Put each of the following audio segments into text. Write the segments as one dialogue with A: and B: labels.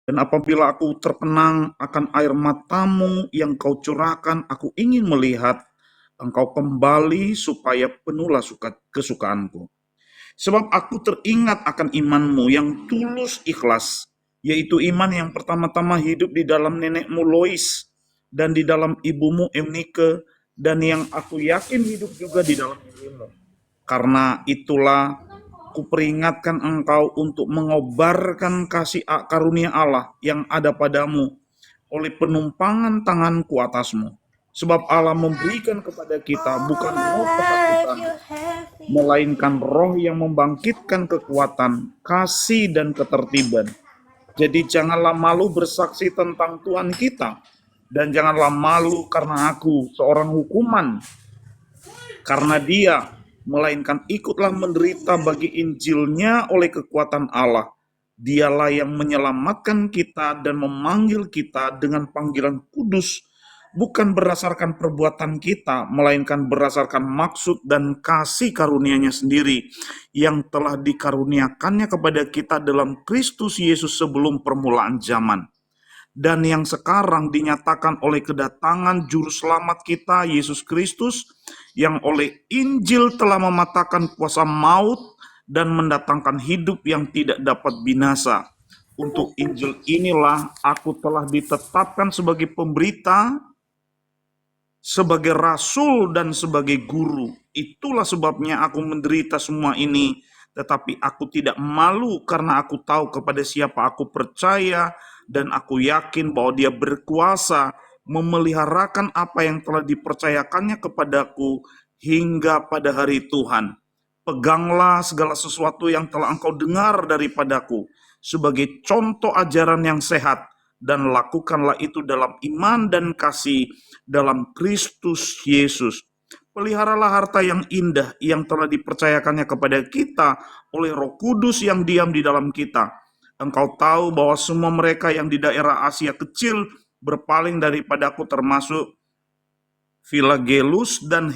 A: Dan apabila aku terkenang akan air matamu yang kau curahkan, aku ingin melihat engkau kembali supaya penuhlah kesukaanku. Sebab aku teringat akan imanmu yang tulus ikhlas, yaitu iman yang pertama-tama hidup di dalam nenekmu Lois dan di dalam ibumu Eunike, dan yang aku yakin hidup juga di dalam dirimu. Karena itulah kuperingatkan engkau untuk mengobarkan kasih karunia Allah yang ada padamu oleh penumpangan tanganku atasmu. Sebab Allah memberikan kepada kita bukan roh ketakutan, melainkan roh yang membangkitkan kekuatan, kasih, dan ketertiban. Jadi janganlah malu bersaksi tentang Tuhan kita, dan janganlah malu karena aku seorang hukuman, karena dia, melainkan ikutlah menderita bagi Injilnya oleh kekuatan Allah. Dialah yang menyelamatkan kita dan memanggil kita dengan panggilan kudus, bukan berdasarkan perbuatan kita, melainkan berdasarkan maksud dan kasih karunia-Nya sendiri, yang telah dikaruniakannya kepada kita dalam Kristus Yesus sebelum permulaan zaman. Dan yang sekarang dinyatakan oleh kedatangan Juru Selamat kita, Yesus Kristus, yang oleh Injil telah mematahkan kuasa maut dan mendatangkan hidup yang tidak dapat binasa. Untuk Injil inilah aku telah ditetapkan sebagai pemberita, sebagai rasul, dan sebagai guru. Itulah sebabnya aku menderita semua ini, tetapi aku tidak malu karena aku tahu kepada siapa aku percaya, dan aku yakin bahwa Dia berkuasa memeliharakan apa yang telah dipercayakannya kepadaku hingga pada hari Tuhan. Peganglah segala sesuatu yang telah engkau dengar daripadaku sebagai contoh ajaran yang sehat, dan lakukanlah itu dalam iman dan kasih dalam Kristus Yesus. Peliharalah harta yang indah yang telah dipercayakannya kepada kita oleh Roh Kudus yang diam di dalam kita. Engkau tahu bahwa semua mereka yang di daerah Asia kecil berpaling daripadaku, termasuk Philagelus dan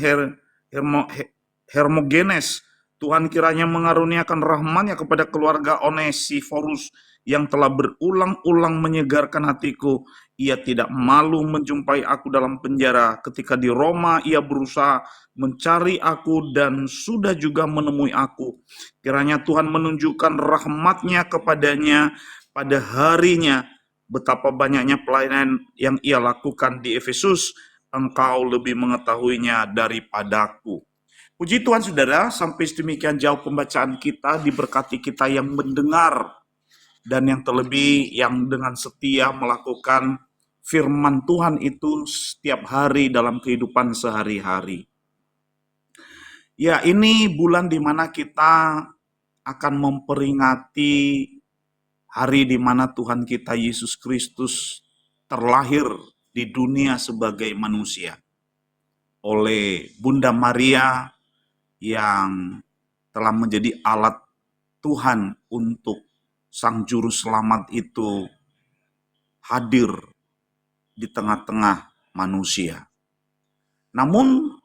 A: Hermogenes. Tuhan kiranya mengaruniakan rahmat-Nya kepada keluarga Onesiforus yang telah berulang-ulang menyegarkan hatiku. Ia tidak malu menjumpai aku dalam penjara. Ketika di Roma ia berusaha mencari aku dan sudah juga menemui aku. Kiranya Tuhan menunjukkan rahmat-Nya kepadanya pada harinya. Betapa banyaknya pelayanan yang ia lakukan di Efesus, engkau lebih mengetahuinya daripadaku. Puji Tuhan saudara, sampai sedemikian jauh pembacaan kita, diberkati kita yang mendengar, dan yang terlebih yang dengan setia melakukan firman Tuhan itu setiap hari dalam kehidupan sehari-hari. Ya, ini bulan di mana kita akan memperingati hari di mana Tuhan kita Yesus Kristus terlahir di dunia sebagai manusia oleh Bunda Maria yang telah menjadi alat Tuhan untuk Sang Juru Selamat itu hadir di tengah-tengah manusia. Namun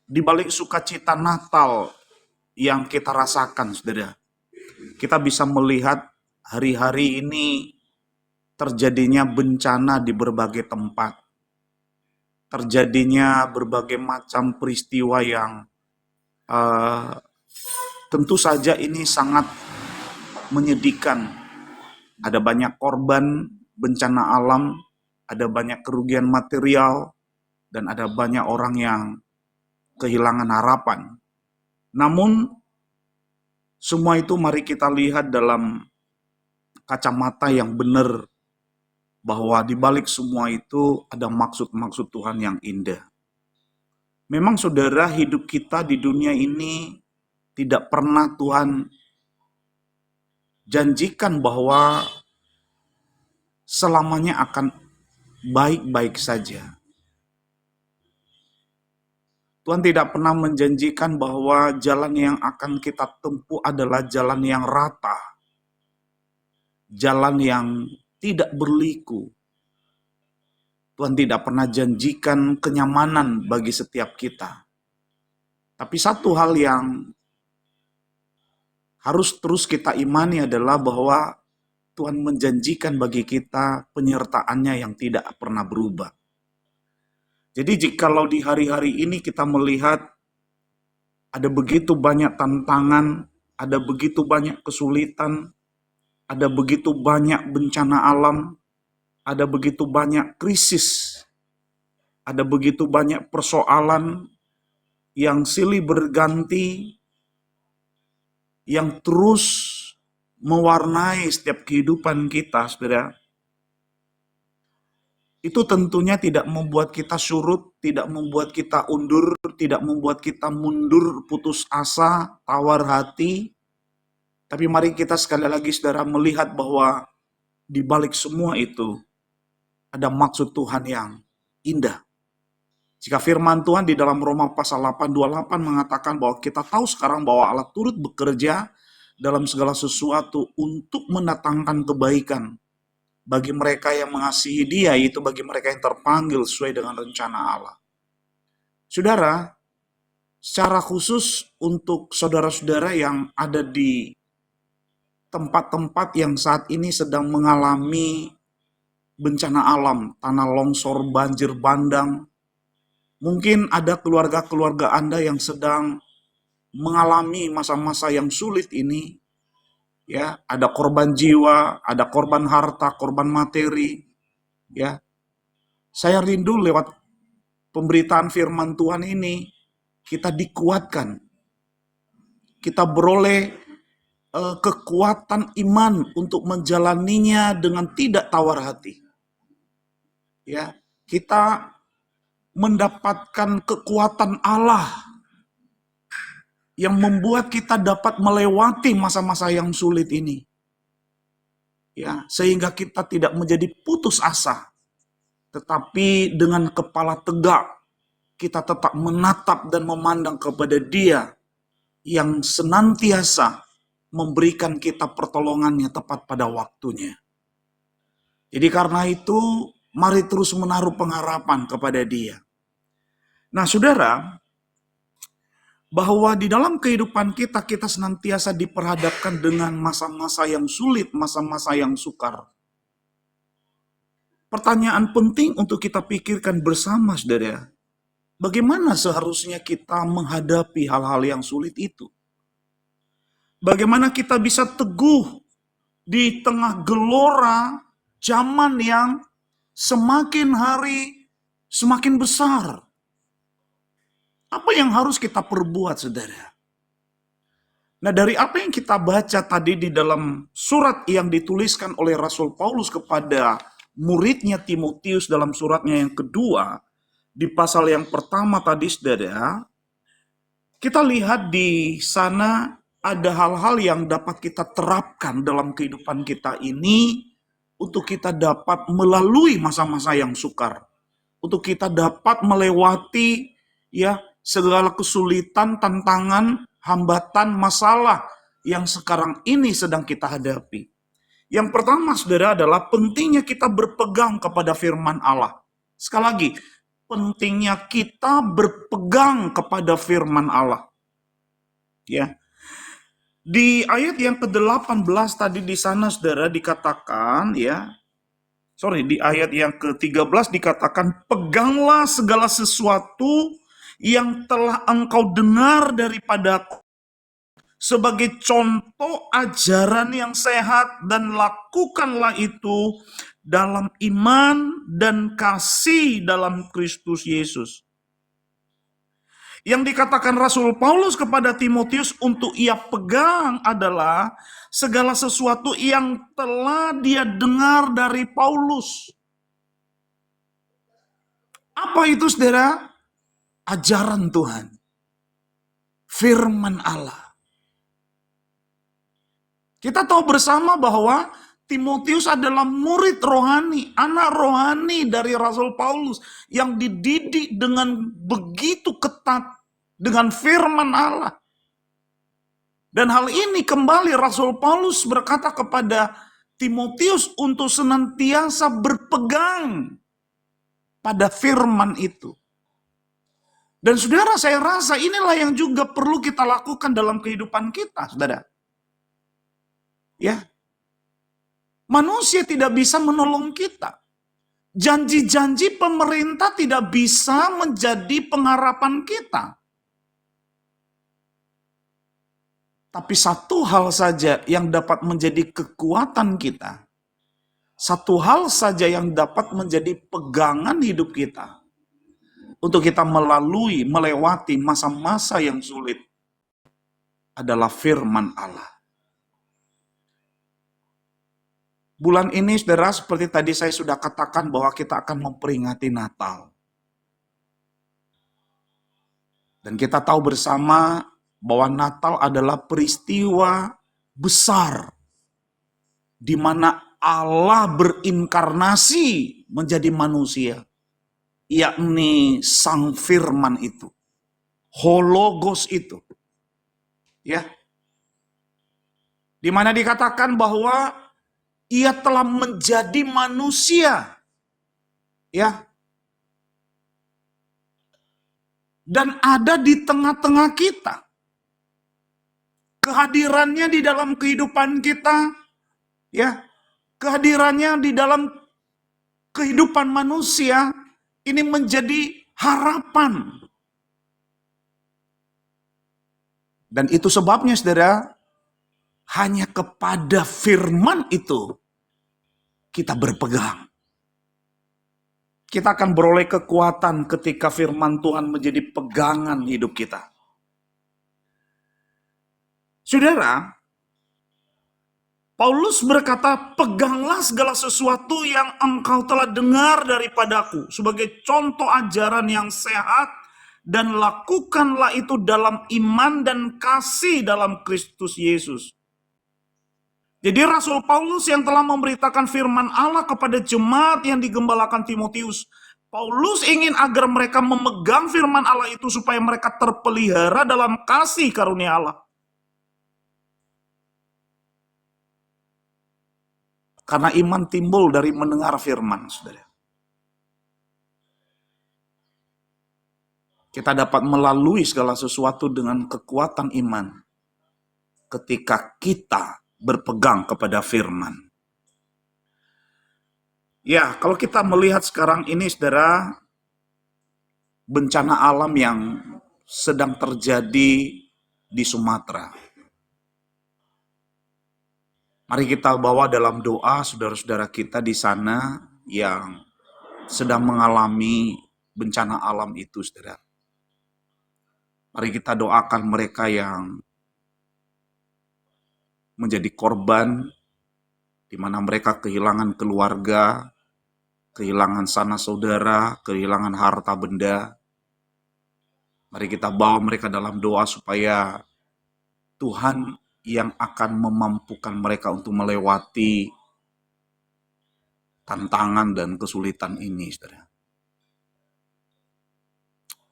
A: di balik sukacita Natal yang kita rasakan, saudara, kita bisa melihat hari-hari ini terjadinya bencana di berbagai tempat. Terjadinya berbagai macam peristiwa yang tentu saja ini sangat menyedihkan. Ada banyak korban bencana alam, ada banyak kerugian material, dan ada banyak orang yang kehilangan harapan. Namun, semua itu mari kita lihat dalam kacamata yang benar, bahwa di balik semua itu ada maksud-maksud Tuhan yang indah. Memang saudara, hidup kita di dunia ini tidak pernah Tuhan janjikan bahwa selamanya akan baik-baik saja. Tuhan tidak pernah menjanjikan bahwa jalan yang akan kita tempuh adalah jalan yang rata, jalan yang tidak berliku. Tuhan tidak pernah janjikan kenyamanan bagi setiap kita. Tapi satu hal yang harus terus kita imani adalah bahwa Tuhan menjanjikan bagi kita penyertaan-Nya yang tidak pernah berubah. Jadi jikalau di hari-hari ini kita melihat ada begitu banyak tantangan, ada begitu banyak kesulitan, ada begitu banyak bencana alam, ada begitu banyak krisis, ada begitu banyak persoalan yang silih berganti, yang terus mewarnai setiap kehidupan kita, saudara. Itu tentunya tidak membuat kita surut, tidak membuat kita undur, tidak membuat kita mundur, putus asa, tawar hati. Tapi mari kita sekali lagi, saudara, melihat bahwa di balik semua itu ada maksud Tuhan yang indah. Jika firman Tuhan di dalam Roma pasal 8:28 mengatakan bahwa kita tahu sekarang bahwa Allah turut bekerja dalam segala sesuatu untuk mendatangkan kebaikan bagi mereka yang mengasihi Dia, yaitu bagi mereka yang terpanggil sesuai dengan rencana Allah. Saudara, secara khusus untuk saudara-saudara yang ada di tempat-tempat yang saat ini sedang mengalami bencana alam, tanah longsor, banjir bandang, mungkin ada keluarga-keluarga Anda yang sedang mengalami masa-masa yang sulit ini, ya, ada korban jiwa, ada korban harta, korban materi, ya. Saya rindu lewat pemberitaan firman Tuhan ini kita dikuatkan, kita beroleh kekuatan iman untuk menjalaninya dengan tidak tawar hati. Ya, kita mendapatkan kekuatan Allah yang membuat kita dapat melewati masa-masa yang sulit ini. Ya, sehingga kita tidak menjadi putus asa, tetapi dengan kepala tegak kita tetap menatap dan memandang kepada Dia yang senantiasa memberikan kita pertolongannya tepat pada waktunya. Jadi karena itu, mari terus menaruh pengharapan kepada Dia. Nah, saudara, bahwa di dalam kehidupan kita, kita senantiasa diperhadapkan dengan masa-masa yang sulit, masa-masa yang sukar. Pertanyaan penting untuk kita pikirkan bersama, saudara, bagaimana seharusnya kita menghadapi hal-hal yang sulit itu? Bagaimana kita bisa teguh di tengah gelora zaman yang semakin hari semakin besar? Apa yang harus kita perbuat, saudara? Nah, dari apa yang kita baca tadi di dalam surat yang dituliskan oleh Rasul Paulus kepada muridnya Timotius dalam suratnya yang kedua, di pasal yang pertama tadi, saudara, kita lihat di sana ada hal-hal yang dapat kita terapkan dalam kehidupan kita ini untuk kita dapat melalui masa-masa yang sukar, untuk kita dapat melewati ya segala kesulitan, tantangan, hambatan, masalah yang sekarang ini sedang kita hadapi. Yang pertama, saudara, adalah pentingnya kita berpegang kepada firman Allah. Sekali lagi, pentingnya kita berpegang kepada firman Allah. Ya. Di ayat yang ke-18 tadi di sana, saudara, dikatakan ya. Di ayat yang ke-13 dikatakan, peganglah segala sesuatu yang telah engkau dengar daripadaku sebagai contoh ajaran yang sehat, dan lakukanlah itu dalam iman dan kasih dalam Kristus Yesus. Yang dikatakan Rasul Paulus kepada Timotius untuk ia pegang adalah segala sesuatu yang telah dia dengar dari Paulus. Apa itu, saudara? Ajaran Tuhan, firman Allah. Kita tahu bersama bahwa Timotius adalah murid rohani, anak rohani dari Rasul Paulus yang dididik dengan begitu ketat dengan firman Allah. Dan hal ini kembali Rasul Paulus berkata kepada Timotius untuk senantiasa berpegang pada firman itu. Dan saudara, saya rasa inilah yang juga perlu kita lakukan dalam kehidupan kita, saudara. Ya. Manusia tidak bisa menolong kita. Janji-janji pemerintah tidak bisa menjadi pengharapan kita. Tapi satu hal saja yang dapat menjadi kekuatan kita. Satu hal saja yang dapat menjadi pegangan hidup kita. Untuk kita melewati masa-masa yang sulit. Adalah firman Allah. Bulan ini, saudara, seperti tadi saya sudah katakan bahwa kita akan memperingati Natal. Dan kita tahu bersama bahwa Natal adalah peristiwa besar di mana Allah berinkarnasi menjadi manusia, yakni Sang Firman itu, Hologos itu. Ya. Di mana dikatakan bahwa Ia telah menjadi manusia. Ya. Dan ada di tengah-tengah kita. Kehadirannya di dalam kehidupan kita, ya. Kehadirannya di dalam kehidupan manusia ini menjadi harapan. Dan itu sebabnya, saudara, hanya kepada firman itu kita berpegang. Kita akan beroleh kekuatan ketika firman Tuhan menjadi pegangan hidup kita. Saudara, Paulus berkata, peganglah segala sesuatu yang engkau telah dengar daripadaku sebagai contoh ajaran yang sehat, dan lakukanlah itu dalam iman dan kasih dalam Kristus Yesus. Jadi Rasul Paulus yang telah memberitakan firman Allah kepada jemaat yang digembalakan Timotius, Paulus ingin agar mereka memegang firman Allah itu supaya mereka terpelihara dalam kasih karunia Allah. Karena iman timbul dari mendengar firman, saudara. Kita dapat melalui segala sesuatu dengan kekuatan iman ketika kita berpegang kepada firman. Ya, kalau kita melihat sekarang ini, saudara, bencana alam yang sedang terjadi di Sumatera. Mari kita bawa dalam doa saudara-saudara kita di sana yang sedang mengalami bencana alam itu, saudara. Mari kita doakan mereka yang menjadi korban, di mana mereka kehilangan keluarga, kehilangan sanak saudara, kehilangan harta benda. Mari kita bawa mereka dalam doa supaya Tuhan yang akan memampukan mereka untuk melewati tantangan dan kesulitan ini, saudara.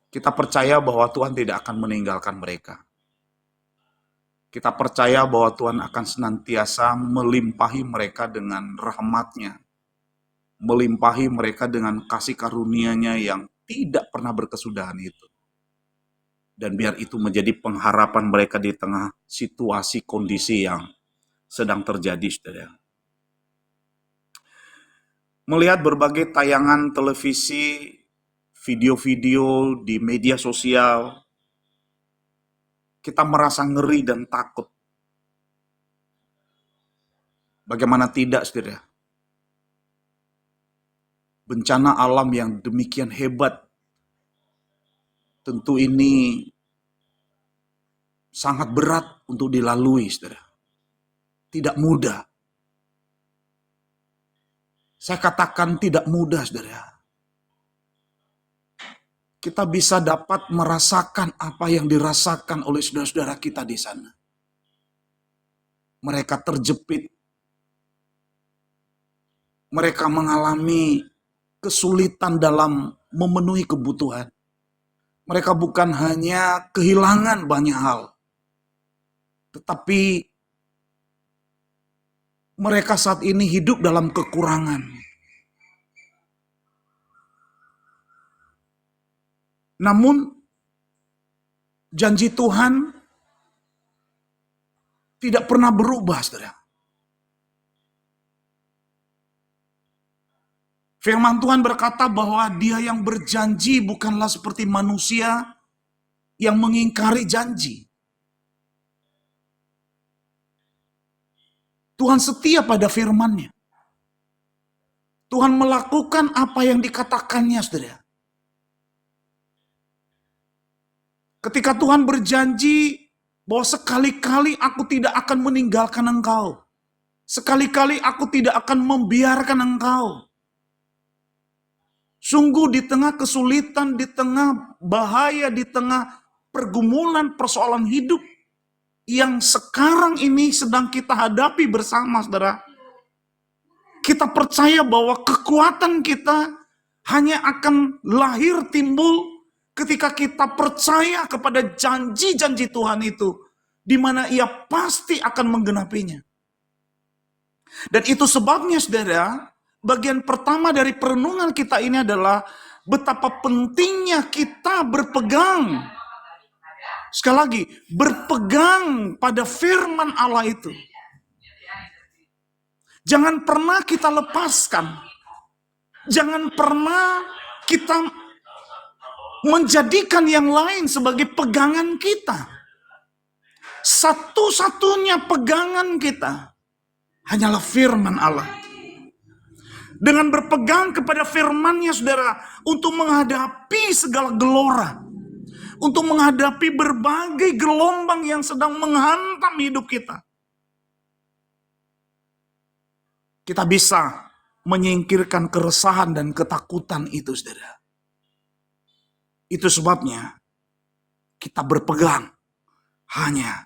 A: Kita percaya bahwa Tuhan tidak akan meninggalkan mereka. Kita percaya bahwa Tuhan akan senantiasa melimpahi mereka dengan rahmat-Nya, melimpahi mereka dengan kasih karunia-Nya yang tidak pernah berkesudahan itu. Dan biar itu menjadi pengharapan mereka di tengah situasi kondisi yang sedang terjadi, saudara. Melihat berbagai tayangan televisi, video-video di media sosial, kita merasa ngeri dan takut. Bagaimana tidak, saudara? Bencana alam yang demikian hebat, tentu ini sangat berat untuk dilalui, saudara. Tidak mudah. Saya katakan tidak mudah, saudara. Kita bisa dapat merasakan apa yang dirasakan oleh saudara-saudara kita di sana. Mereka terjepit. Mereka mengalami kesulitan dalam memenuhi kebutuhan. Mereka bukan hanya kehilangan banyak hal, tetapi mereka saat ini hidup dalam kekurangan. Namun, janji Tuhan tidak pernah berubah, saudara. Firman Tuhan berkata bahwa Dia yang berjanji bukanlah seperti manusia yang mengingkari janji. Tuhan setia pada firman-Nya. Tuhan melakukan apa yang dikatakannya, saudara. Ketika Tuhan berjanji bahwa sekali-kali aku tidak akan meninggalkan engkau. Sekali-kali aku tidak akan membiarkan engkau. Sungguh di tengah kesulitan, di tengah bahaya, di tengah pergumulan persoalan hidup yang sekarang ini sedang kita hadapi bersama, saudara. Kita percaya bahwa kekuatan kita hanya akan lahir timbul ketika kita percaya kepada janji-janji Tuhan itu, di mana Ia pasti akan menggenapinya. Dan itu sebabnya, saudara, bagian pertama dari perenungan kita ini adalah betapa pentingnya kita berpegang. Sekali lagi, berpegang pada firman Allah itu. Jangan pernah kita lepaskan. Jangan pernah kita menjadikan yang lain sebagai pegangan kita. Satu-satunya pegangan kita hanyalah firman Allah. Dengan berpegang kepada firman-Nya, saudara, untuk menghadapi segala gelora, untuk menghadapi berbagai gelombang yang sedang menghantam hidup kita, kita bisa menyingkirkan keresahan dan ketakutan itu, saudara. Itu sebabnya kita berpegang hanya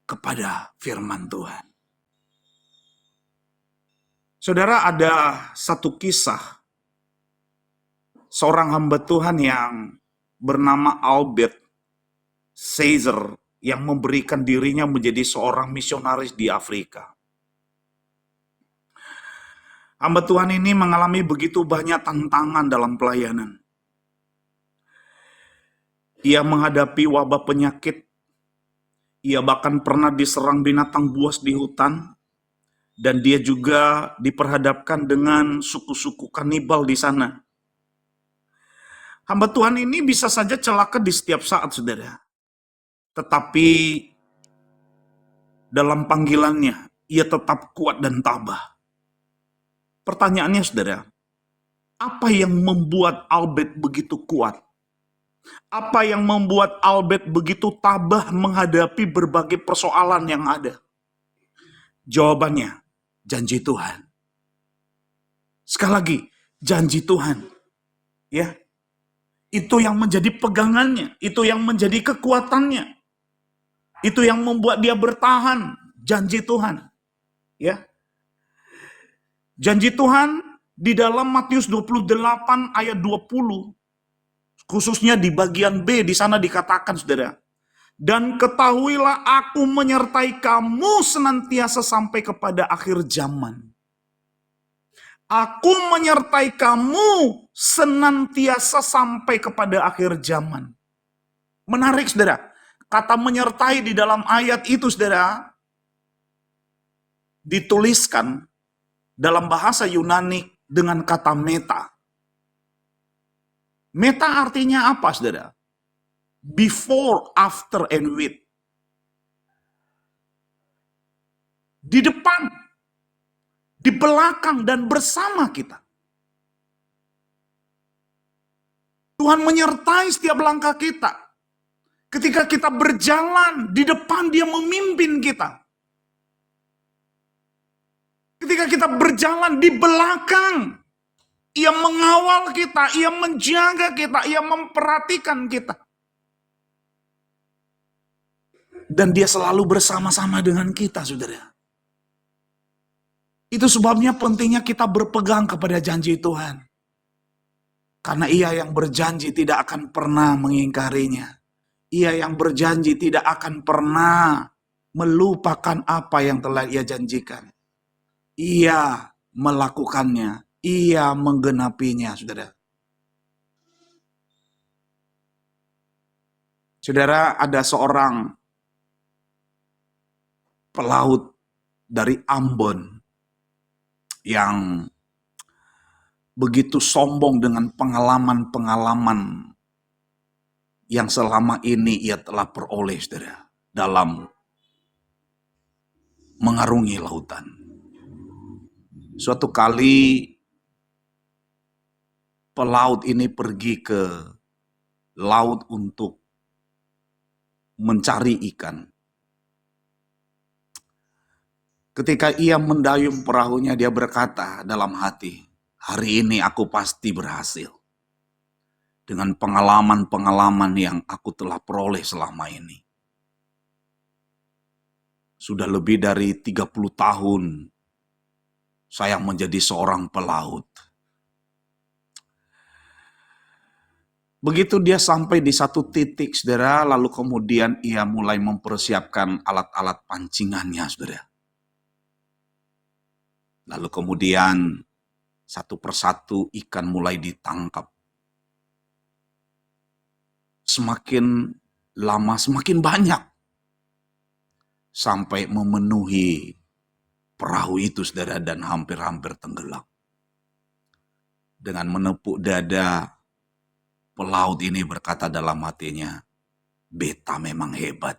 A: kepada firman Tuhan. Saudara, ada satu kisah seorang hamba Tuhan yang bernama Albert Caesar yang memberikan dirinya menjadi seorang misionaris di Afrika. Hamba Tuhan ini mengalami begitu banyak tantangan dalam pelayanan. Ia menghadapi wabah penyakit. Ia bahkan pernah diserang binatang buas di hutan. Dan dia juga diperhadapkan dengan suku-suku kanibal di sana. Hamba Tuhan ini bisa saja celaka di setiap saat, saudara. Tetapi dalam panggilannya, ia tetap kuat dan tabah. Pertanyaannya, saudara, apa yang membuat Albert begitu kuat? Apa yang membuat Albert begitu tabah menghadapi berbagai persoalan yang ada? Jawabannya, janji Tuhan. Sekali lagi, janji Tuhan. Ya. Itu yang menjadi pegangannya, itu yang menjadi kekuatannya. Itu yang membuat dia bertahan, janji Tuhan. Ya. Janji Tuhan di dalam Matius 28 ayat 20, khususnya di bagian B, di sana dikatakan, saudara, dan ketahuilah aku menyertai kamu senantiasa sampai kepada akhir zaman. Aku menyertai kamu senantiasa sampai kepada akhir zaman. Menarik, saudara. Kata menyertai di dalam ayat itu, saudara, dituliskan dalam bahasa Yunani dengan kata meta. Meta artinya apa, saudara? Before, after, and with. Di depan, di belakang, dan bersama kita. Tuhan menyertai setiap langkah kita. Ketika kita berjalan, di depan Dia memimpin kita. Ketika kita berjalan di belakang, Ia mengawal kita, Ia menjaga kita, Ia memperhatikan kita. Dan Dia selalu bersama-sama dengan kita, saudara. Itu sebabnya pentingnya kita berpegang kepada janji Tuhan. Karena Ia yang berjanji tidak akan pernah mengingkarinya. Ia yang berjanji tidak akan pernah melupakan apa yang telah Ia janjikan. Ia melakukannya. Ia menggenapinya, saudara. Saudara, ada seorang pelaut dari Ambon yang begitu sombong dengan pengalaman-pengalaman yang selama ini ia telah peroleh, saudara, dalam mengarungi lautan. Suatu kali pelaut ini pergi ke laut untuk mencari ikan. Ketika ia mendayung perahunya, dia berkata dalam hati, hari ini aku pasti berhasil. Dengan pengalaman-pengalaman yang aku telah peroleh selama ini. Sudah lebih dari 30 tahun saya menjadi seorang pelaut. Begitu dia sampai di satu titik, saudara, lalu kemudian ia mulai mempersiapkan alat-alat pancingannya, saudara. Lalu kemudian satu persatu ikan mulai ditangkap. Semakin lama semakin banyak. Sampai memenuhi perahu itu, saudara, dan hampir-hampir tenggelam. Dengan menepuk dada, pelaut ini berkata dalam hatinya, beta memang hebat.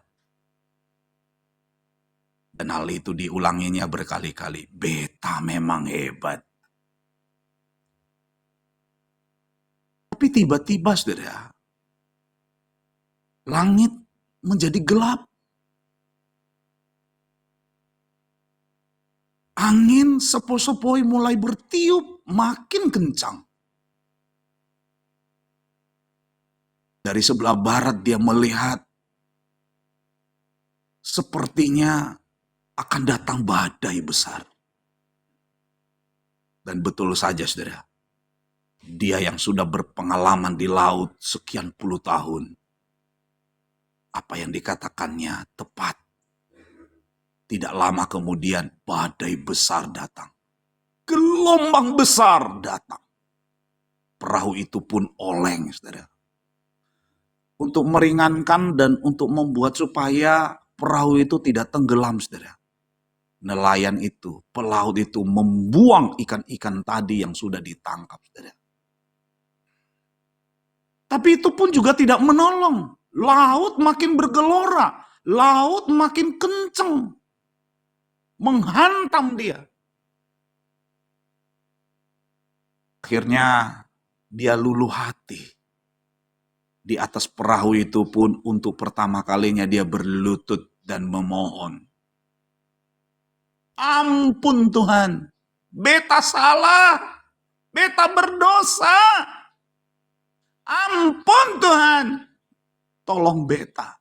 A: Dan hal itu diulanginya berkali-kali, beta memang hebat. Tapi tiba-tiba, saudara, langit menjadi gelap. Angin sepoi-sepoi mulai bertiup makin kencang. Dari sebelah barat dia melihat sepertinya akan datang badai besar. Dan betul saja, saudara, dia yang sudah berpengalaman di laut sekian puluh tahun, apa yang dikatakannya tepat. Tidak lama kemudian badai besar datang. Gelombang besar datang. Perahu itu pun oleng, saudara. Untuk meringankan dan untuk membuat supaya perahu itu tidak tenggelam, saudara. Nelayan itu, pelaut itu membuang ikan-ikan tadi yang sudah ditangkap, saudara. Tapi itu pun juga tidak menolong. Laut makin bergelora, laut makin kencang, menghantam dia. Akhirnya dia luluh hati. Di atas perahu itu pun untuk pertama kalinya dia berlutut dan memohon. Ampun Tuhan, beta salah, beta berdosa. Ampun Tuhan, tolong beta.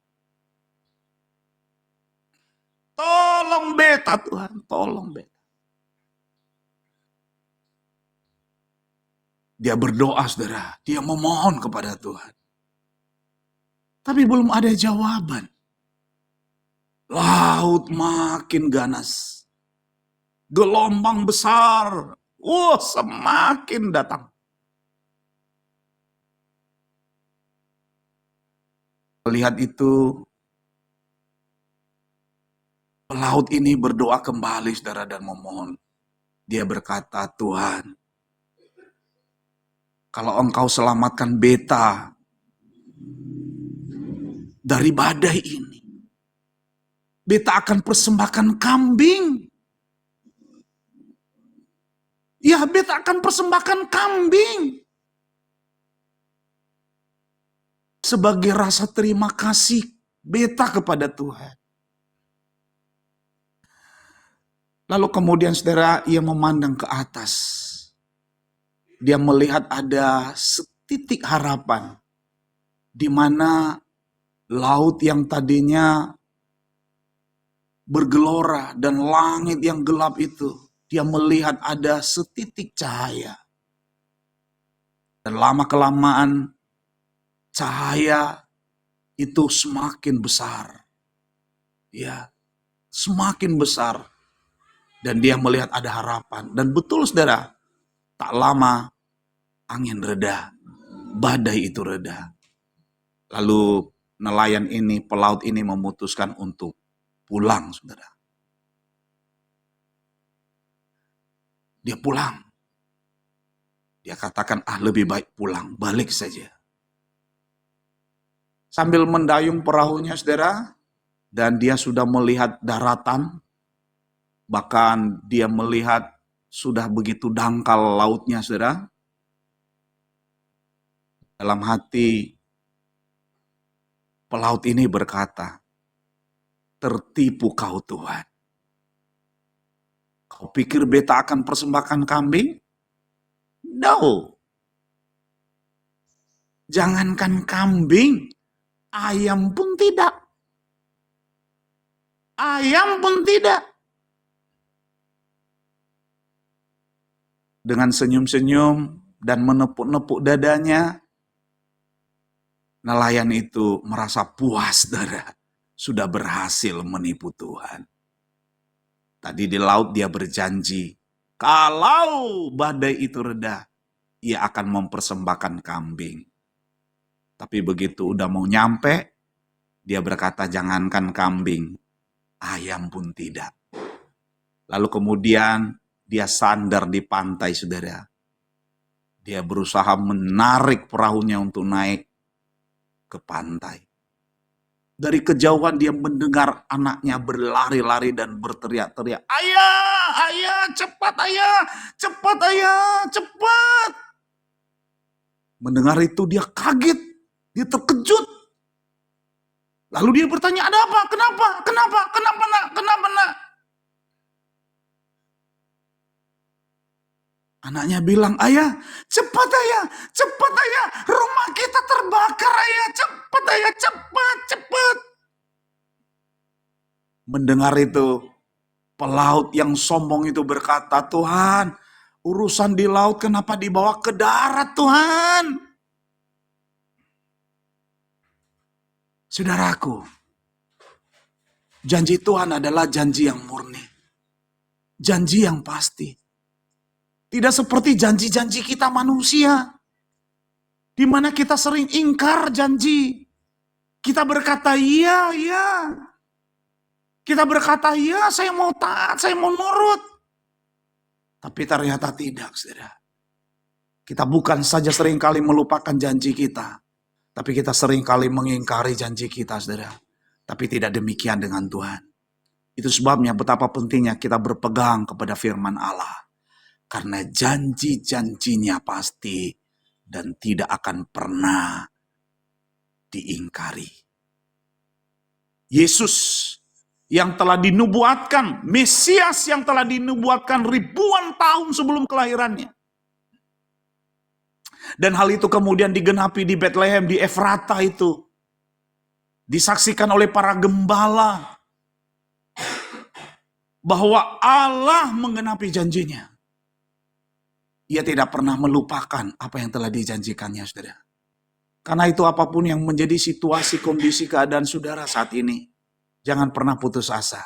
A: Tolong beta Tuhan, tolong beta. Dia berdoa, saudara, dia memohon kepada Tuhan. Tapi belum ada jawaban. Laut makin ganas. Gelombang besar, semakin datang. Melihat itu, pelaut ini berdoa kembali, saudara, dan memohon. Dia berkata, Tuhan, kalau engkau selamatkan beta dari badai ini, beta akan persembahkan kambing. Ya, beta akan persembahkan kambing. Sebagai rasa terima kasih beta kepada Tuhan. Lalu kemudian, saudara, ia memandang ke atas. Dia melihat ada setitik harapan. Di mana laut yang tadinya bergelora dan langit yang gelap itu, dia melihat ada setitik cahaya. Dan lama-kelamaan cahaya itu semakin besar. Ya, semakin besar. Dan dia melihat ada harapan. Dan betul, saudara, tak lama angin reda, badai itu reda. Lalu nelayan ini, pelaut ini memutuskan untuk pulang, saudara. Dia pulang. Dia katakan, lebih baik pulang, balik saja. Sambil mendayung perahunya, saudara, dan dia sudah melihat daratan, bahkan dia melihat sudah begitu dangkal lautnya, saudara. Dalam hati, pelaut ini berkata, tertipu kau Tuhan. Kau pikir beta akan persembahkan kambing? No. Jangankan kambing, ayam pun tidak. Ayam pun tidak. Dengan senyum-senyum dan menepuk-nepuk dadanya, nelayan itu merasa puas, saudara. Sudah berhasil menipu Tuhan. Tadi di laut dia berjanji, kalau badai itu reda, ia akan mempersembahkan kambing. Tapi begitu udah mau nyampe, dia berkata, jangankan kambing, ayam pun tidak. Lalu kemudian dia sandar di pantai, saudara. Dia berusaha menarik perahunya untuk naik ke pantai. Dari kejauhan dia mendengar anaknya berlari-lari dan berteriak-teriak, ayah, ayah, cepat ayah, cepat ayah, cepat. Mendengar itu dia kaget, dia terkejut. Lalu dia bertanya, ada apa? Kenapa? Kenapa? Kenapa nak? Kenapa nak? Anaknya bilang, ayah, cepat ayah, rumah kita terbakar ayah, cepat ayah, cepat, cepat. Mendengar itu, pelaut yang sombong itu berkata, Tuhan, urusan di laut kenapa dibawa ke darat Tuhan? Saudaraku, janji Tuhan adalah janji yang murni. Janji yang pasti. Tidak seperti janji-janji kita manusia, di mana kita sering ingkar janji. Kita berkata, iya, iya. Kita berkata, iya, saya mau taat, saya mau nurut. Tapi ternyata tidak, saudara. Kita bukan saja seringkali melupakan janji kita, tapi kita seringkali mengingkari janji kita, saudara. Tapi tidak demikian dengan Tuhan. Itu sebabnya betapa pentingnya kita berpegang kepada firman Allah. Karena janji-janjinya pasti dan tidak akan pernah diingkari. Yesus yang telah dinubuatkan, Mesias yang telah dinubuatkan ribuan tahun sebelum kelahirannya. Dan hal itu kemudian digenapi di Bethlehem, di Efrata itu. Disaksikan oleh para gembala bahwa Allah menggenapi janjinya. Ia tidak pernah melupakan apa yang telah dijanjikannya, saudara. Karena itu apapun yang menjadi situasi, kondisi, keadaan saudara saat ini, jangan pernah putus asa.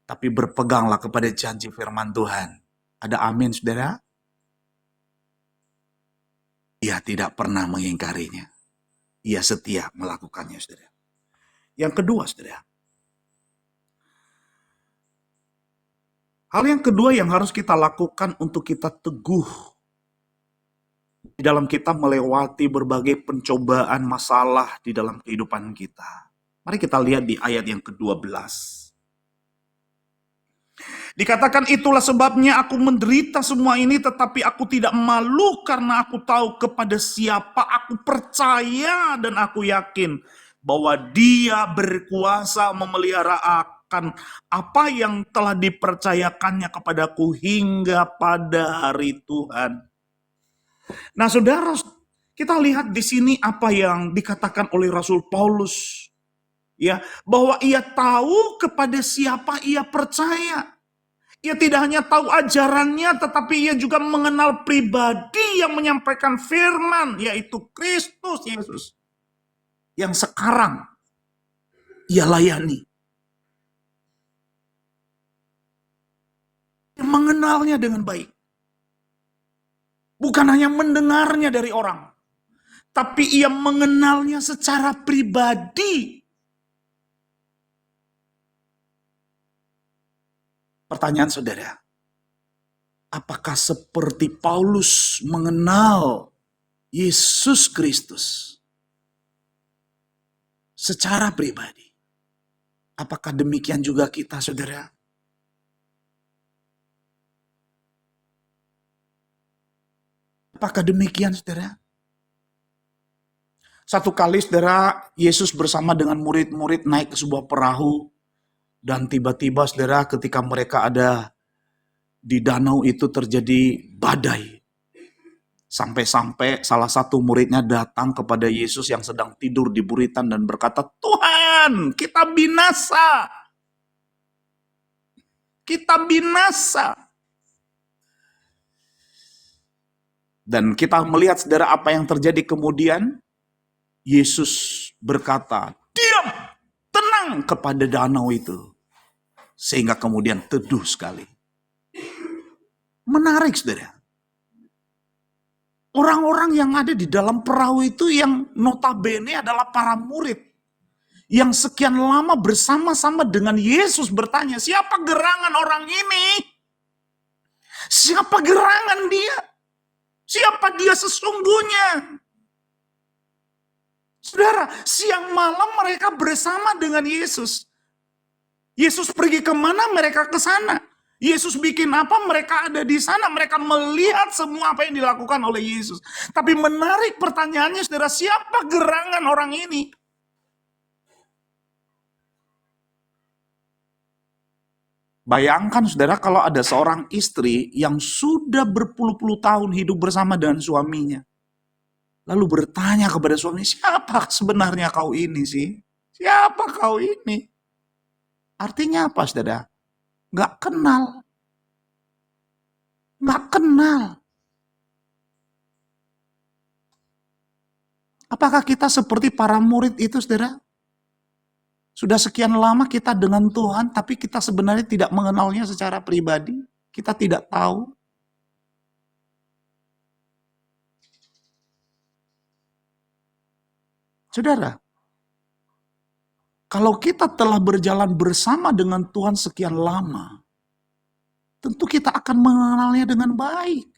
A: Tapi berpeganglah kepada janji firman Tuhan. Ada amin, saudara? Ia tidak pernah mengingkarinya. Ia setia melakukannya, saudara. Yang kedua, saudara. Hal yang kedua yang harus kita lakukan untuk kita teguh di dalam kita melewati berbagai pencobaan masalah di dalam kehidupan kita. Mari kita lihat di ayat yang ke-12. Dikatakan, itulah sebabnya aku menderita semua ini, tetapi aku tidak malu karena aku tahu kepada siapa aku percaya dan aku yakin bahwa Dia berkuasa memelihara akan apa yang telah dipercayakannya kepadaku hingga pada hari Tuhan. Nah, saudara, kita lihat di sini apa yang dikatakan oleh Rasul Paulus, ya, bahwa ia tahu kepada siapa ia percaya. Ia tidak hanya tahu ajarannya, tetapi ia juga mengenal pribadi yang menyampaikan firman, yaitu Kristus Yesus, yang sekarang ia layani. Ia mengenalnya dengan baik. Bukan hanya mendengarnya dari orang, tapi ia mengenalnya secara pribadi. Pertanyaan saudara, Apakah seperti Paulus mengenal Yesus Kristus secara pribadi? Apakah demikian juga kita, saudara? Apakah demikian, saudara? Satu kali, saudara, Yesus bersama dengan murid-murid naik ke sebuah perahu. Dan tiba-tiba, saudara, ketika mereka ada di danau itu terjadi badai. Sampai-sampai salah satu muridnya datang kepada Yesus yang sedang tidur di buritan dan berkata, "Tuhan, kita binasa. Kita binasa." Dan kita melihat, saudara, apa yang terjadi kemudian. Yesus berkata, "Diam, tenang," kepada danau itu. Sehingga kemudian teduh sekali. Menarik, saudara. Orang-orang yang ada di dalam perahu itu yang notabene adalah para murid. Yang sekian lama bersama-sama dengan Yesus bertanya, siapa gerangan orang ini? Siapa gerangan dia? Siapa dia sesungguhnya? Saudara, siang malam mereka bersama dengan Yesus. Yesus pergi kemana, mereka ke sana. Yesus bikin apa, mereka ada di sana. Mereka melihat semua apa yang dilakukan oleh Yesus. Tapi menarik pertanyaannya, saudara, siapa gerangan orang ini? Bayangkan, saudara, kalau ada seorang istri yang sudah berpuluh-puluh tahun hidup bersama dengan suaminya. Lalu bertanya kepada suami, siapa sebenarnya kau ini sih? Siapa kau ini? Artinya apa, saudara? Nggak kenal. Nggak kenal. Apakah kita seperti para murid itu, saudara? Sudah sekian lama kita dengan Tuhan, tapi kita sebenarnya tidak mengenalnya secara pribadi. Kita tidak tahu. Saudara, kalau kita telah berjalan bersama dengan Tuhan sekian lama, tentu kita akan mengenalnya dengan baik.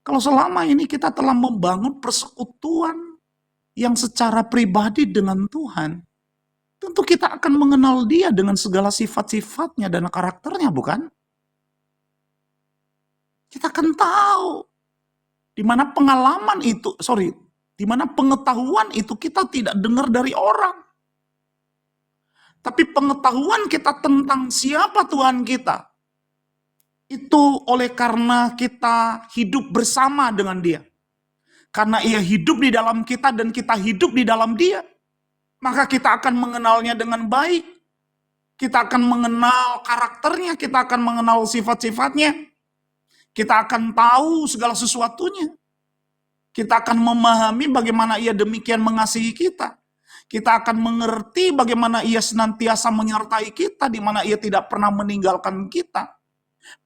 A: Kalau selama ini kita telah membangun persekutuan yang secara pribadi dengan Tuhan, tentu kita akan mengenal dia dengan segala sifat-sifatnya dan karakternya, bukan? Kita akan tahu di mana di mana pengetahuan itu kita tidak dengar dari orang. Tapi pengetahuan kita tentang siapa Tuhan kita, itu oleh karena kita hidup bersama dengan dia. Karena ia hidup di dalam kita dan kita hidup di dalam dia, maka kita akan mengenalnya dengan baik. Kita akan mengenal karakternya, kita akan mengenal sifat-sifatnya. Kita akan tahu segala sesuatunya. Kita akan memahami bagaimana ia demikian mengasihi kita. Kita akan mengerti bagaimana ia senantiasa menyertai kita, di mana ia tidak pernah meninggalkan kita.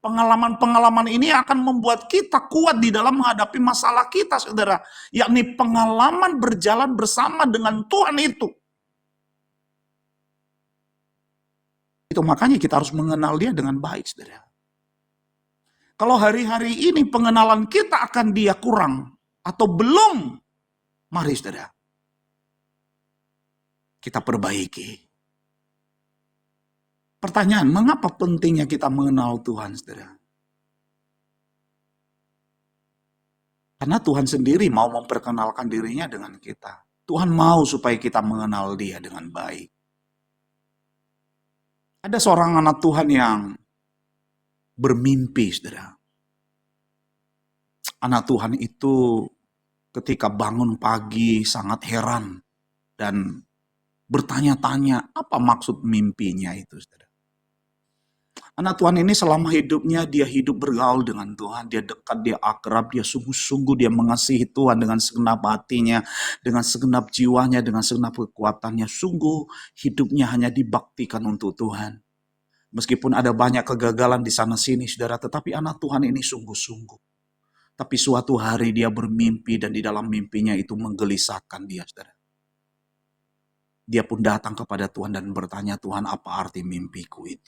A: Pengalaman-pengalaman ini akan membuat kita kuat di dalam menghadapi masalah kita, saudara. Yakni pengalaman berjalan bersama dengan Tuhan itu. Itu makanya kita harus mengenal dia dengan baik, saudara. Kalau hari-hari ini pengenalan kita akan dia kurang atau belum, mari saudara, kita perbaiki. Pertanyaan, mengapa pentingnya kita mengenal Tuhan, saudara? Karena Tuhan sendiri mau memperkenalkan dirinya dengan kita. Tuhan mau supaya kita mengenal dia dengan baik. Ada seorang anak Tuhan yang bermimpi, saudara. Anak Tuhan itu ketika bangun pagi sangat heran dan bertanya-tanya apa maksud mimpinya itu, saudara. Anak Tuhan ini selama hidupnya dia hidup bergaul dengan Tuhan, dia dekat, dia akrab, dia sungguh-sungguh dia mengasihi Tuhan dengan segenap hatinya, dengan segenap jiwanya, dengan segenap kekuatannya. Sungguh hidupnya hanya dibaktikan untuk Tuhan. Meskipun ada banyak kegagalan di sana sini, saudara, tetapi anak Tuhan ini sungguh-sungguh. Tapi suatu hari dia bermimpi dan di dalam mimpinya itu menggelisahkan dia, saudara. Dia pun datang kepada Tuhan dan bertanya, Tuhan, apa arti mimpiku itu?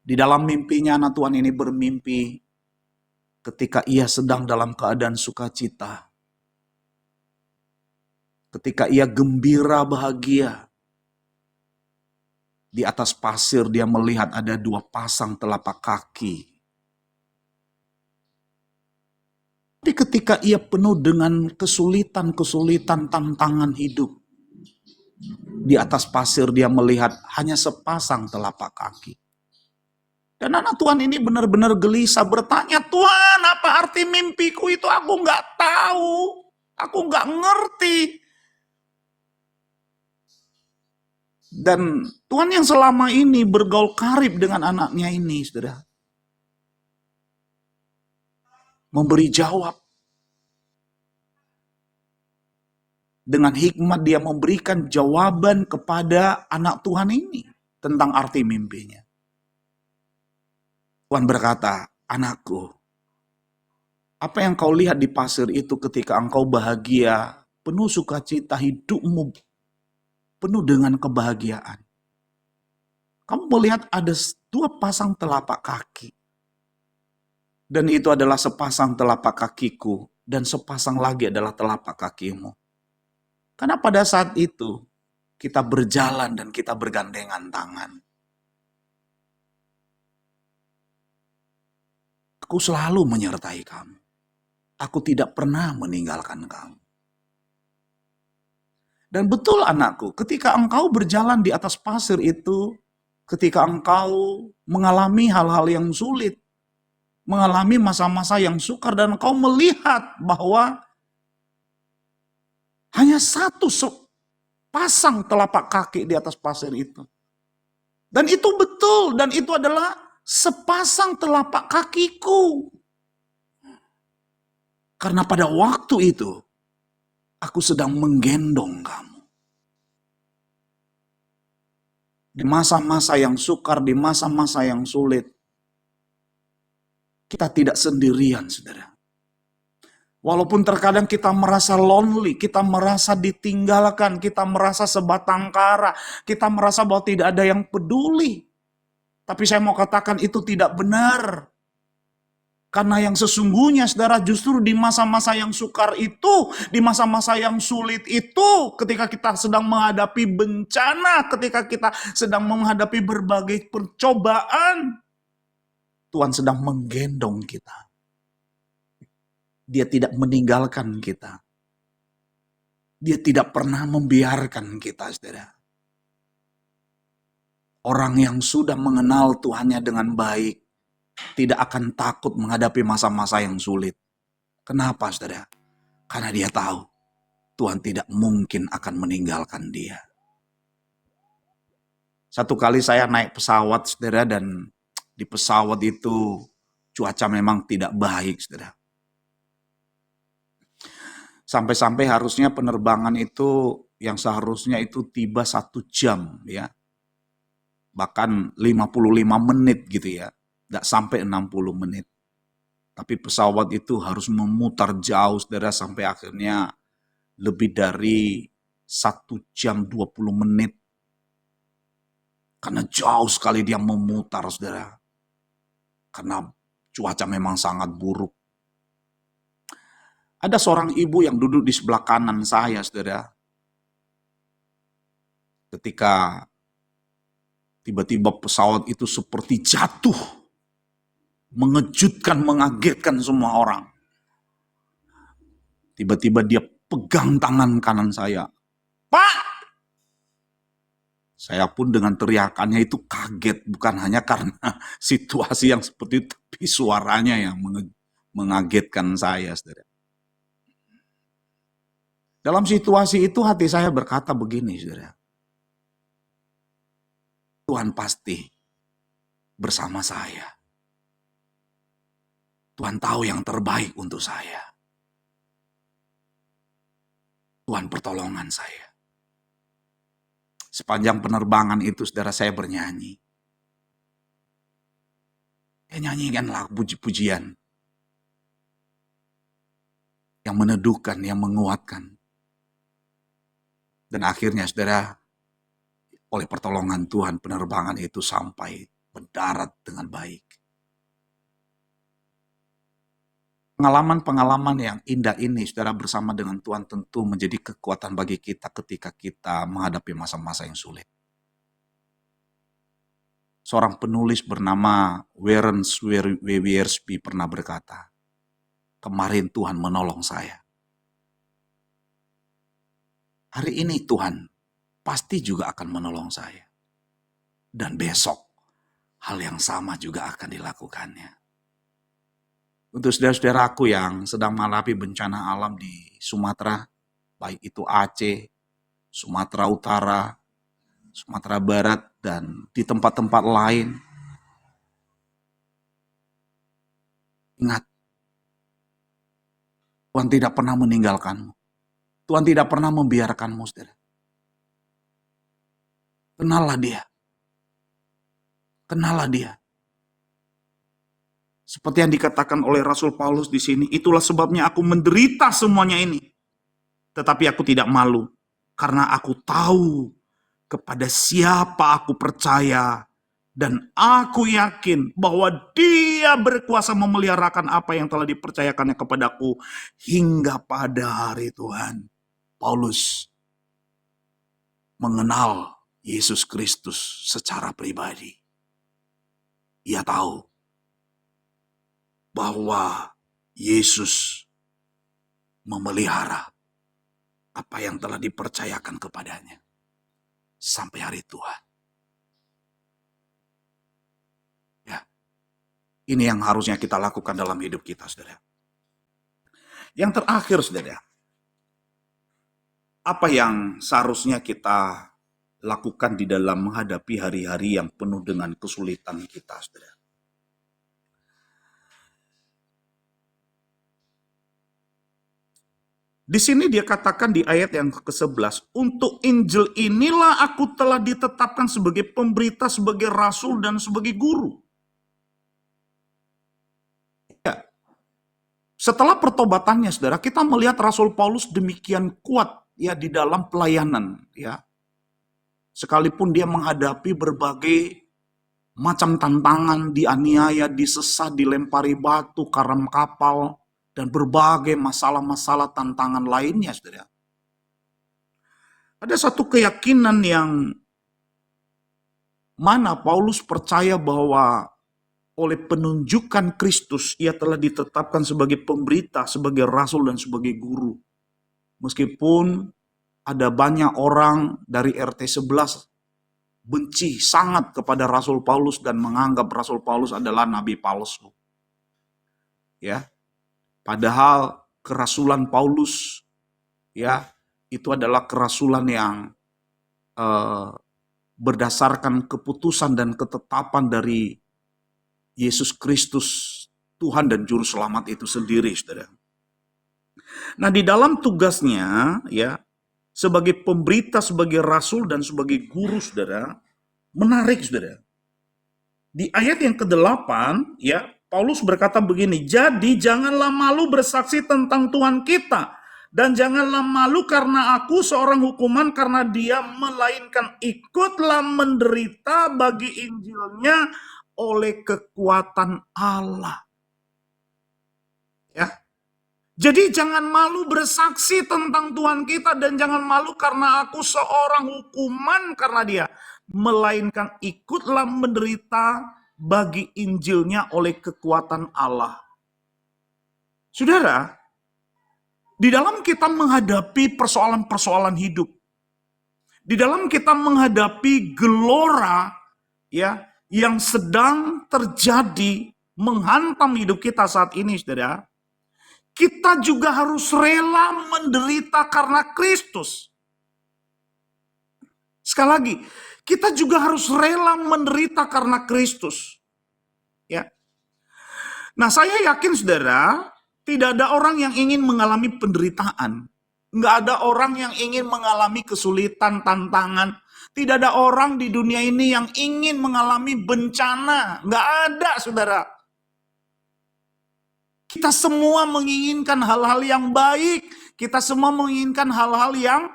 A: Di dalam mimpinya anak Tuhan ini bermimpi ketika ia sedang dalam keadaan sukacita. Ketika ia gembira bahagia. Di atas pasir dia melihat ada 2 pasang telapak kaki. Tapi ketika ia penuh dengan kesulitan-kesulitan tantangan hidup. Di atas pasir dia melihat hanya sepasang telapak kaki. Dan anak Tuhan ini benar-benar gelisah bertanya, Tuhan apa arti mimpiku itu? Aku nggak tahu. Aku nggak ngerti. Dan Tuhan yang selama ini bergaul karib dengan anaknya ini, saudara, memberi jawab. Dengan hikmat dia memberikan jawaban kepada anak Tuhan ini tentang arti mimpinya. Tuhan berkata, anakku, apa yang kau lihat di pasir itu ketika engkau bahagia, penuh sukacita, hidupmu penuh dengan kebahagiaan. Kamu melihat ada 2 pasang telapak kaki. Dan itu adalah sepasang telapak kakiku, dan sepasang lagi adalah telapak kakimu. Karena pada saat itu, kita berjalan dan kita bergandengan tangan. Aku selalu menyertai kamu. Aku tidak pernah meninggalkan kamu. Dan betul anakku, ketika engkau berjalan di atas pasir itu, ketika engkau mengalami hal-hal yang sulit, mengalami masa-masa yang sukar, dan engkau melihat bahwa hanya 1 pasang telapak kaki di atas pasir itu. Dan itu betul, dan itu adalah sepasang telapak kakiku. Karena pada waktu itu, aku sedang menggendong kamu. Di masa-masa yang sukar, di masa-masa yang sulit, kita tidak sendirian, saudara. Walaupun terkadang kita merasa lonely, kita merasa ditinggalkan, kita merasa sebatang kara, kita merasa bahwa tidak ada yang peduli. Tapi saya mau katakan itu tidak benar. Karena yang sesungguhnya, saudara, justru di masa-masa yang sukar itu, di masa-masa yang sulit itu, ketika kita sedang menghadapi bencana, ketika kita sedang menghadapi berbagai percobaan, Tuhan sedang menggendong kita. Dia tidak meninggalkan kita. Dia tidak pernah membiarkan kita, saudara. Orang yang sudah mengenal Tuhannya dengan baik, tidak akan takut menghadapi masa-masa yang sulit. Kenapa, saudara? Karena dia tahu Tuhan tidak mungkin akan meninggalkan dia. Satu kali saya naik pesawat, saudara, dan di pesawat itu cuaca memang tidak baik, saudara. Sampai-sampai harusnya penerbangan itu yang seharusnya itu tiba 1 jam, ya. Bahkan 55 menit gitu ya. Nggak sampai 60 menit. Tapi pesawat itu harus memutar jauh, saudara, sampai akhirnya lebih dari 1 jam 20 menit. Karena jauh sekali dia memutar, saudara. Karena cuaca memang sangat buruk. Ada seorang ibu yang duduk di sebelah kanan saya, saudara. Ketika tiba-tiba pesawat itu seperti jatuh. Mengejutkan, mengagetkan semua orang. Tiba-tiba dia pegang tangan kanan saya. Pak! Saya pun dengan teriakannya itu kaget. Bukan hanya karena situasi yang seperti itu, tapi suaranya yang mengagetkan saya, saudara. Dalam situasi itu hati saya berkata begini, saudara. Tuhan pasti bersama saya. Tuhan tahu yang terbaik untuk saya. Tuhan pertolongan saya. Sepanjang penerbangan itu, saudara, saya bernyanyi. Saya nyanyikan lagu puji-pujian. Yang meneduhkan, yang menguatkan. Dan akhirnya, saudara, oleh pertolongan Tuhan, penerbangan itu sampai mendarat dengan baik. Pengalaman-pengalaman yang indah ini, saudara, bersama dengan Tuhan tentu menjadi kekuatan bagi kita ketika kita menghadapi masa-masa yang sulit. Seorang penulis bernama Warren Wiersbe pernah berkata, kemarin Tuhan menolong saya. Hari ini Tuhan pasti juga akan menolong saya. Dan besok hal yang sama juga akan dilakukannya. Untuk saudara-saudaraku yang sedang mengalami bencana alam di Sumatera, baik itu Aceh, Sumatera Utara, Sumatera Barat, dan di tempat-tempat lain, ingat, Tuhan tidak pernah meninggalkanmu. Tuhan tidak pernah membiarkanmu, saudara. Kenallah Dia. Kenallah Dia. Seperti yang dikatakan oleh Rasul Paulus di sini, itulah sebabnya aku menderita semuanya ini. Tetapi aku tidak malu, karena aku tahu kepada siapa aku percaya, dan aku yakin bahwa Dia berkuasa memeliharakan apa yang telah dipercayakannya kepadaku hingga pada hari Tuhan. Paulus mengenal Yesus Kristus secara pribadi. Ia tahu bahwa Yesus memelihara apa yang telah dipercayakan kepadanya sampai hari Tuhan. Ya, ini yang harusnya kita lakukan dalam hidup kita, saudara. Yang terakhir, saudara, apa yang seharusnya kita lakukan di dalam menghadapi hari-hari yang penuh dengan kesulitan kita, saudara? Di sini dia katakan di ayat yang ke-11, untuk Injil inilah aku telah ditetapkan sebagai pemberita, sebagai rasul, dan sebagai guru. Ya. Setelah pertobatannya, saudara, kita melihat Rasul Paulus demikian kuat ya di dalam pelayanan, ya. Sekalipun dia menghadapi berbagai macam tantangan, dianiaya, disesat, dilempari batu, karam kapal, dan berbagai masalah-masalah tantangan lainnya, saudara. Ada satu keyakinan yang mana Paulus percaya bahwa oleh penunjukan Kristus ia telah ditetapkan sebagai pemberita, sebagai rasul, dan sebagai guru. Meskipun ada banyak orang dari RT 11 benci sangat kepada Rasul Paulus dan menganggap Rasul Paulus adalah nabi palsu. Ya. Padahal kerasulan Paulus ya itu adalah kerasulan yang berdasarkan keputusan dan ketetapan dari Yesus Kristus, Tuhan dan Juru Selamat itu sendiri, saudara. Nah, di dalam tugasnya ya sebagai pemberita, sebagai rasul, dan sebagai guru, saudara, menarik, saudara. Di ayat yang ke-8 ya Paulus berkata begini, jadi janganlah malu bersaksi tentang Tuhan kita, dan janganlah malu karena aku seorang hukuman karena Dia, melainkan ikutlah menderita bagi Injilnya oleh kekuatan Allah. Ya. Jadi jangan malu bersaksi tentang Tuhan kita, dan jangan malu karena aku seorang hukuman karena Dia, melainkan ikutlah menderita bagi Injilnya oleh kekuatan Allah. Saudara, di dalam kita menghadapi persoalan-persoalan hidup, di dalam kita menghadapi gelora ya yang sedang terjadi menghantam hidup kita saat ini, saudara, kita juga harus rela menderita karena Kristus. Sekali lagi, kita juga harus rela menderita karena Kristus. Ya. Nah, saya yakin, saudara, tidak ada orang yang ingin mengalami penderitaan. Nggak ada orang yang ingin mengalami kesulitan, tantangan. Tidak ada orang di dunia ini yang ingin mengalami bencana. Nggak ada, saudara. Kita semua menginginkan hal-hal yang baik. Kita semua menginginkan hal-hal yang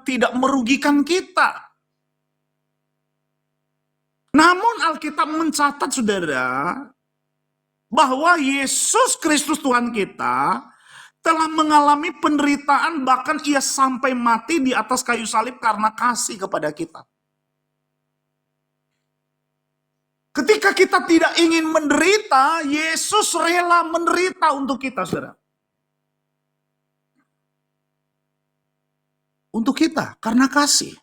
A: tidak merugikan kita. Namun Alkitab mencatat, saudara, bahwa Yesus Kristus Tuhan kita telah mengalami penderitaan, bahkan ia sampai mati di atas kayu salib karena kasih kepada kita. Ketika kita tidak ingin menderita, Yesus rela menderita untuk kita, saudara. Untuk kita, karena kasih.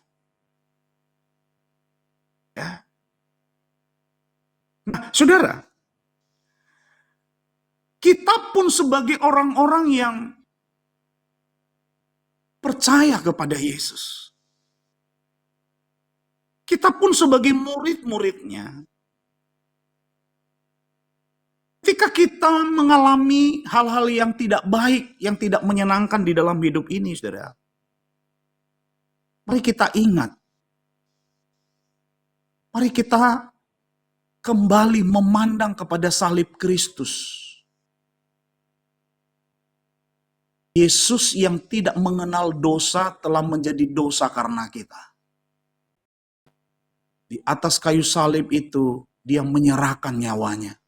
A: Ya. Nah, saudara, kita pun sebagai orang-orang yang percaya kepada Yesus, kita pun sebagai murid-muridnya, ketika kita mengalami hal-hal yang tidak baik, yang tidak menyenangkan di dalam hidup ini, saudara, mari kita ingat, mari kita kembali memandang kepada salib Kristus. Yesus yang tidak mengenal dosa telah menjadi dosa karena kita. Di atas kayu salib itu, dia menyerahkan nyawanya.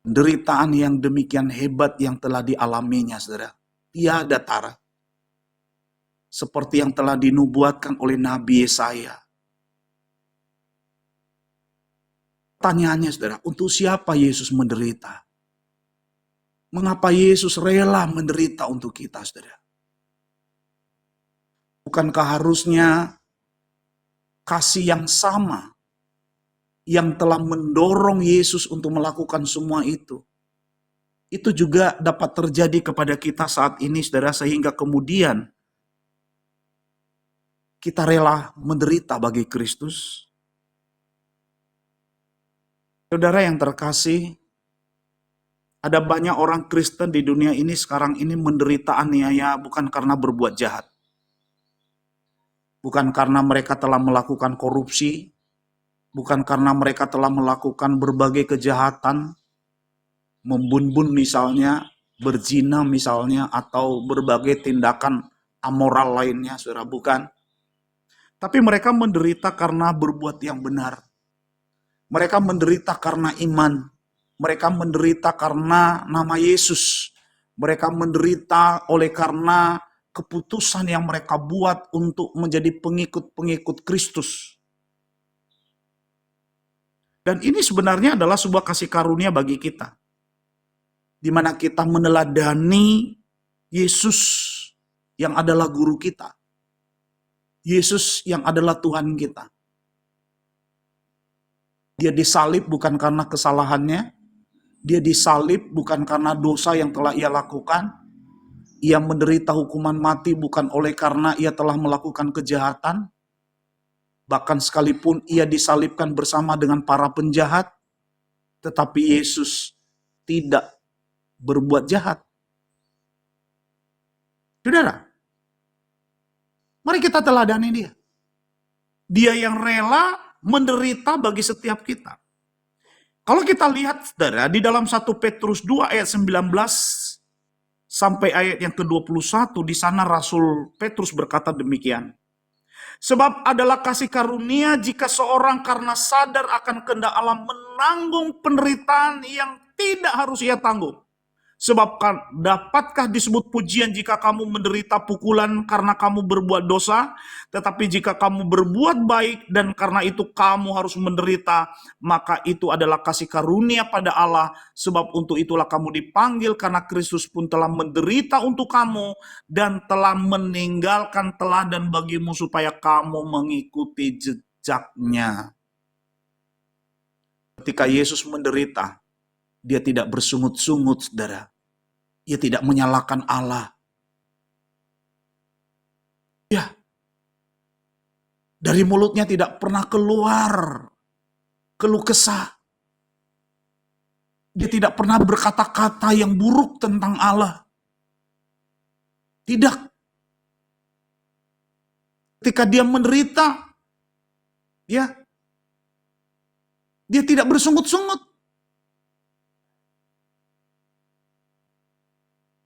A: Penderitaan yang demikian hebat yang telah dialaminya, saudara, tiada tara. Seperti yang telah dinubuatkan oleh Nabi Yesaya. Pertanyaannya, saudara, untuk siapa Yesus menderita? Mengapa Yesus rela menderita untuk kita, saudara? Bukankah harusnya kasih yang sama yang telah mendorong Yesus untuk melakukan semua itu juga dapat terjadi kepada kita saat ini, saudara, sehingga kemudian kita rela menderita bagi Kristus? Saudara yang terkasih, ada banyak orang Kristen di dunia ini sekarang ini menderita aniaya bukan karena berbuat jahat. Bukan karena mereka telah melakukan korupsi, bukan karena mereka telah melakukan berbagai kejahatan, membun-bun misalnya, berzina misalnya, atau berbagai tindakan amoral lainnya, saudara, bukan. Tapi mereka menderita karena berbuat yang benar. Mereka menderita karena iman. Mereka menderita karena nama Yesus. Mereka menderita oleh karena keputusan yang mereka buat untuk menjadi pengikut-pengikut Kristus. Dan ini sebenarnya adalah sebuah kasih karunia bagi kita. Di mana kita meneladani Yesus yang adalah guru kita. Yesus yang adalah Tuhan kita. Dia disalib bukan karena kesalahannya. Dia disalib bukan karena dosa yang telah ia lakukan. Ia menderita hukuman mati bukan oleh karena ia telah melakukan kejahatan. Bahkan sekalipun ia disalibkan bersama dengan para penjahat, tetapi Yesus tidak berbuat jahat. Saudara, mari kita teladani dia. Dia yang rela menderita bagi setiap kita. Kalau kita lihat, saudara, di dalam 1 Petrus 2 ayat 19 sampai ayat yang ke-21, di sana Rasul Petrus berkata demikian. Sebab adalah kasih karunia jika seorang karena sadar akan kehendak Allah menanggung penderitaan yang tidak harus ia tanggung. Sebab dapatkah disebut pujian jika kamu menderita pukulan karena kamu berbuat dosa? Tetapi jika kamu berbuat baik dan karena itu kamu harus menderita, maka itu adalah kasih karunia pada Allah. Sebab untuk itulah kamu dipanggil, karena Kristus pun telah menderita untuk kamu dan telah meninggalkan teladan bagimu supaya kamu mengikuti jejaknya. Ketika Yesus menderita, dia tidak bersungut-sungut, saudara. Ia tidak menyalahkan Allah. Ya, dari mulutnya tidak pernah keluar keluh kesah. Dia tidak pernah berkata-kata yang buruk tentang Allah. Tidak. Ketika dia menderita, ya, dia tidak bersungut-sungut.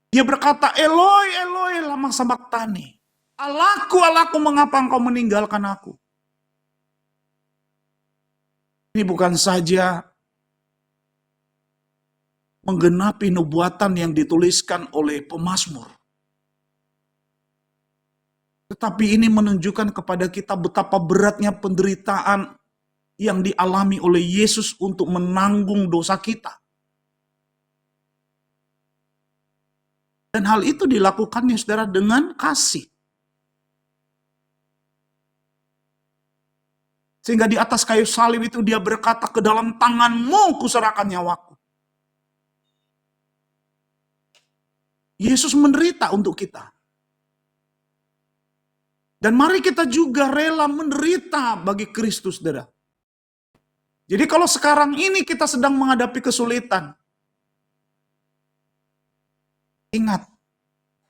A: Dia berkata, Eloi, Eloi, lama sabachthani. Allahku, Allahku, mengapa engkau meninggalkan aku? Ini bukan saja menggenapi nubuatan yang dituliskan oleh pemazmur, tetapi ini menunjukkan kepada kita betapa beratnya penderitaan yang dialami oleh Yesus untuk menanggung dosa kita. Dan hal itu dilakukannya, saudara, dengan kasih. Sehingga di atas kayu salib itu dia berkata, ke dalam tanganmu kuserahkan nyawaku. Yesus menderita untuk kita. Dan mari kita juga rela menderita bagi Kristus, saudara. Jadi kalau sekarang ini kita sedang menghadapi kesulitan, ingat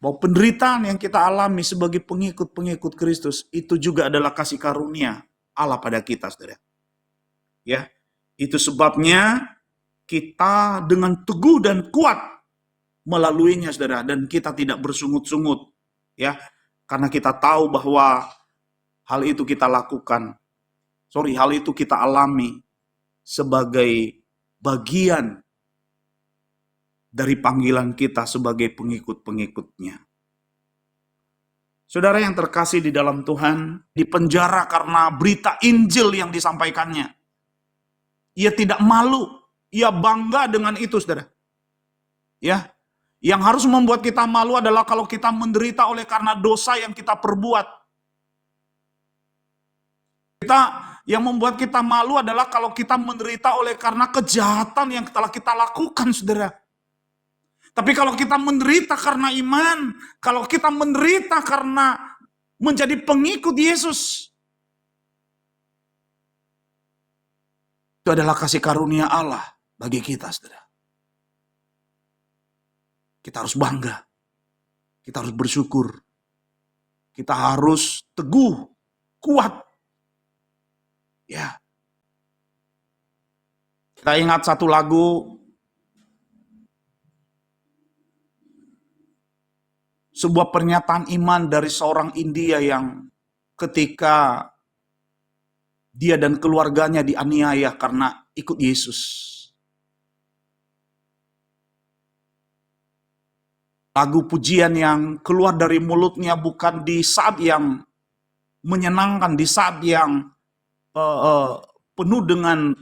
A: bahwa penderitaan yang kita alami sebagai pengikut-pengikut Kristus itu juga adalah kasih karunia Allah pada kita, saudara. Ya, itu sebabnya kita dengan teguh dan kuat melaluinya, saudara, dan kita tidak bersungut-sungut, ya. Karena kita tahu bahwa hal itu kita lakukan, hal itu kita alami sebagai bagian dari panggilan kita sebagai pengikut-pengikutnya. Saudara yang terkasih di dalam Tuhan, dipenjara karena berita Injil yang disampaikannya. Ia tidak malu, ia bangga dengan itu, saudara. Ya, yang harus membuat kita malu adalah kalau kita menderita oleh karena dosa yang kita perbuat. Yang membuat kita malu adalah kalau kita menderita oleh karena kejahatan yang telah kita lakukan, saudara. Tapi kalau kita menderita karena iman, kalau kita menderita karena menjadi pengikut Yesus, itu adalah kasih karunia Allah bagi kita, saudara. Kita harus bangga, kita harus bersyukur, kita harus teguh, kuat. Ya, kita ingat satu lagu, sebuah pernyataan iman dari seorang India yang ketika dia dan keluarganya dianiaya karena ikut Yesus. Lagu pujian yang keluar dari mulutnya bukan di saat yang menyenangkan, di saat yang penuh dengan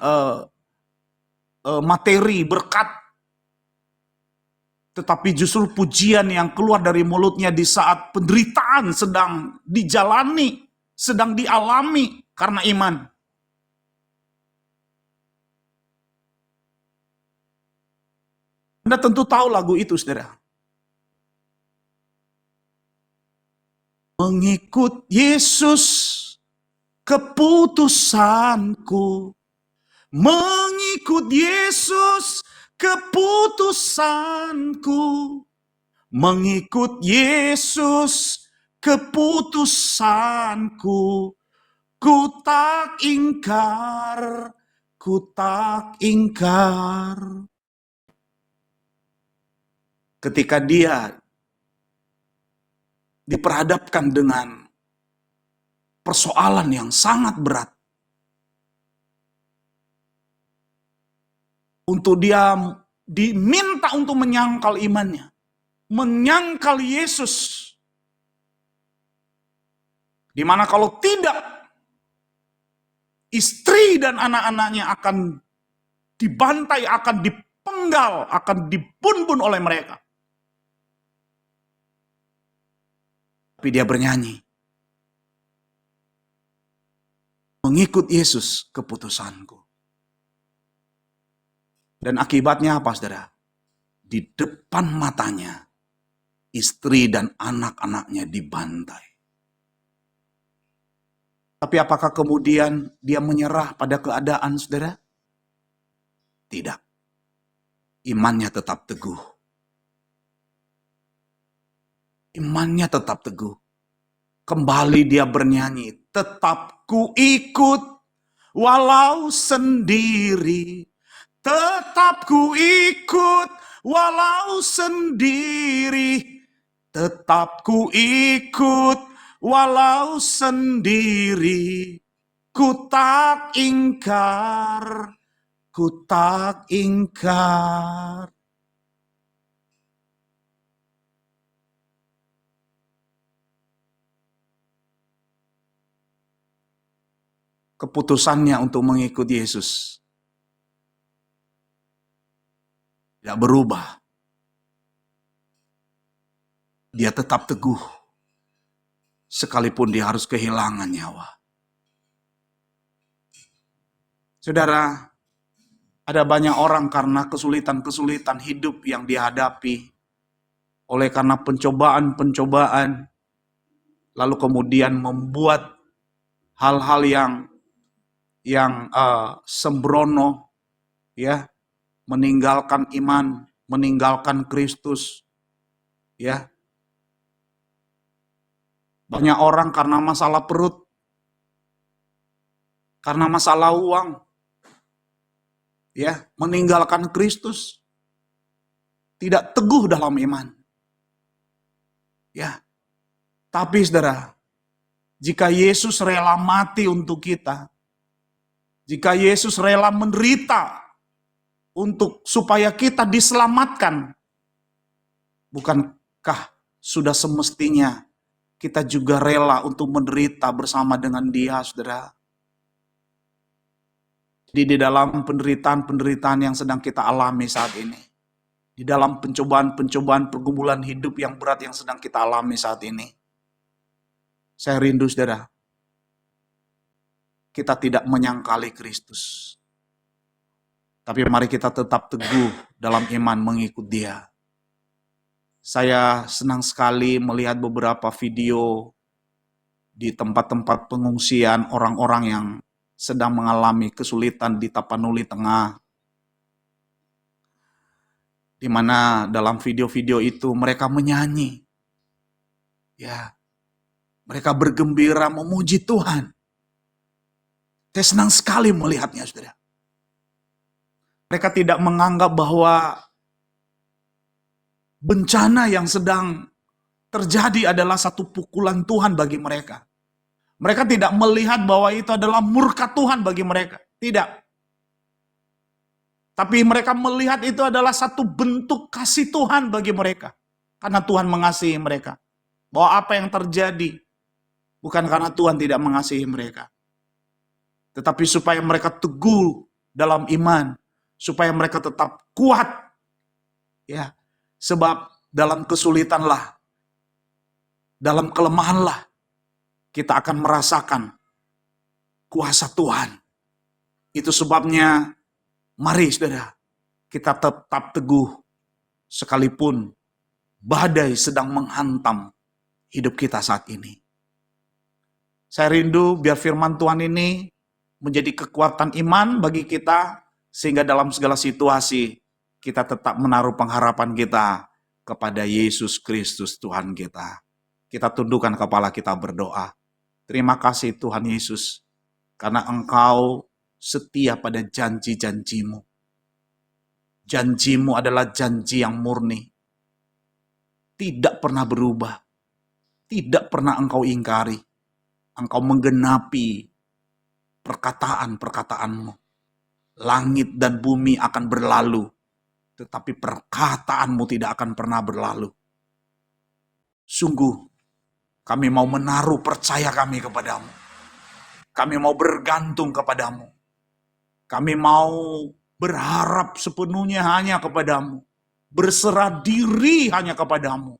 A: materi, berkat. Tetapi justru pujian yang keluar dari mulutnya di saat penderitaan sedang dijalani, sedang dialami karena iman. Anda tentu tahu lagu itu, saudara. Mengikut Yesus keputusanku, mengikut Yesus keputusanku, mengikut Yesus keputusanku, ku tak ingkar, ku tak ingkar. Ketika dia diperhadapkan dengan persoalan yang sangat berat, untuk dia diminta untuk menyangkal imannya, menyangkal Yesus, dimana kalau tidak, istri dan anak-anaknya akan dibantai, akan dipenggal, akan dibunuh oleh mereka. Tapi dia bernyanyi, mengikut Yesus keputusanku. Dan akibatnya apa, saudara? Di depan matanya, istri dan anak-anaknya dibantai. Tapi apakah kemudian dia menyerah pada keadaan, saudara? Tidak. Imannya tetap teguh. Imannya tetap teguh. Kembali dia bernyanyi, tetap ku ikut walau sendiri. Tetap ku ikut walau sendiri. Tetap ku ikut walau sendiri. Ku tak ingkar, ku tak ingkar. Keputusannya untuk mengikuti Yesus tidak berubah. Dia tetap teguh, sekalipun dia harus kehilangan nyawa. Saudara, ada banyak orang karena kesulitan-kesulitan hidup yang dihadapi, oleh karena pencobaan-pencobaan, lalu kemudian membuat hal-hal yang sembrono, ya, meninggalkan iman, meninggalkan Kristus, ya. Banyak orang karena masalah perut, karena masalah uang, ya, meninggalkan Kristus, tidak teguh dalam iman. Ya. Tapi saudara, jika Yesus rela mati untuk kita, jika Yesus rela menderita supaya kita diselamatkan, bukankah sudah semestinya kita juga rela untuk menderita bersama dengan Dia, saudara? Di dalam penderitaan-penderitaan yang sedang kita alami saat ini, di dalam pencobaan-pencobaan pergumulan hidup yang berat yang sedang kita alami saat ini, saya rindu, saudara, kita tidak menyangkali Kristus. Tapi mari kita tetap teguh dalam iman mengikut Dia. Saya senang sekali melihat beberapa video di tempat-tempat pengungsian orang-orang yang sedang mengalami kesulitan di Tapanuli Tengah. Di mana dalam video-video itu mereka menyanyi. Ya. Mereka bergembira memuji Tuhan. Saya senang sekali melihatnya, saudara. Mereka tidak menganggap bahwa bencana yang sedang terjadi adalah satu pukulan Tuhan bagi mereka. Mereka tidak melihat bahwa itu adalah murka Tuhan bagi mereka. Tidak. Tapi mereka melihat itu adalah satu bentuk kasih Tuhan bagi mereka. Karena Tuhan mengasihi mereka. Bahwa apa yang terjadi bukan karena Tuhan tidak mengasihi mereka. Tetapi supaya mereka teguh dalam iman. Supaya mereka tetap kuat. Ya, sebab dalam kesulitanlah, dalam kelemahanlah, kita akan merasakan kuasa Tuhan. Itu sebabnya, mari saudara, kita tetap teguh, sekalipun badai sedang menghantam hidup kita saat ini. Saya rindu biar firman Tuhan ini menjadi kekuatan iman bagi kita, sehingga dalam segala situasi, kita tetap menaruh pengharapan kita kepada Yesus Kristus Tuhan kita. Kita tundukkan kepala kita berdoa. Terima kasih Tuhan Yesus, karena Engkau setia pada janji-janjimu. Janjimu adalah janji yang murni. Tidak pernah berubah. Tidak pernah Engkau ingkari. Engkau menggenapi perkataan-perkataanmu. Langit dan bumi akan berlalu, tetapi perkataanmu tidak akan pernah berlalu. Sungguh, kami mau menaruh percaya kami kepadamu. Kami mau bergantung kepadamu. Kami mau berharap sepenuhnya hanya kepadamu. Berserah diri hanya kepadamu.